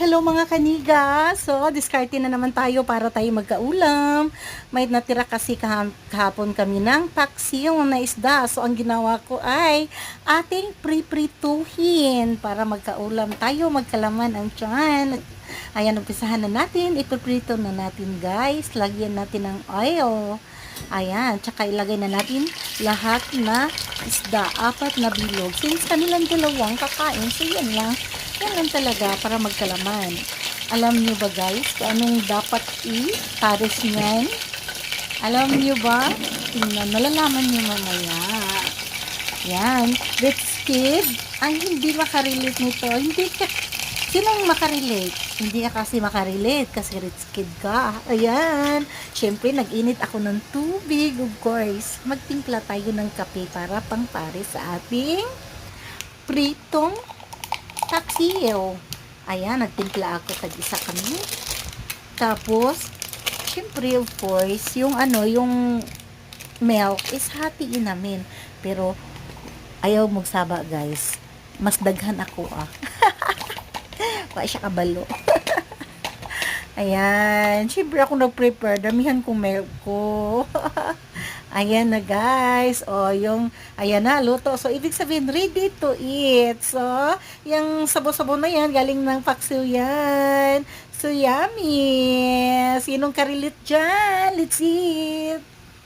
Hello mga kaniga! So, diskarte na naman tayo para tayo magkaulam. May natira kasi kahapon kami ng paksiw na isda. So, ang ginawa ko ay ating priprituhin para magkaulam tayo, magkalaman ang tiyan. Ayan, umpisahan na natin. Ipiprito na natin guys. Lagyan natin ng oil. Ayan, tsaka ilagay na natin lahat na isda, 4 na bilog. Since kanilang dalawang kakain, so yan lang. Yan lang talaga para magkalaman. Alam nyo ba guys kung anong dapat i-pares nyan? Alam nyo ba? Tingnan, malalaman nyo mamaya. Yan, Rich Kid, ang hindi makarelate nito, hindi ka, sinong makarelate? Hindi ka kasi makarelate kasi Rich Kid ka. Ayan, syempre nag-init ako ng tubig, of course. Magtimpla tayo ng kape para pangpares sa ating pritong taksiyo. Ayan, nagtimpla ako, tag-isa kami. Tapos, syempre, of course, yung yung milk is hatiin namin. Pero, ayaw magsaba, guys. Mas daghan ako, Wala siya kabalo. Ayan, syempre ako nag-prepare. Damihan kong milk ko. Ayan na guys. O, ayan na, luto. So, ibig sabihin, ready to eat. So, yung sabo-sabo na yan, galing ng paksiw yan. So, yummy. Sinong karilit dyan? Let's eat.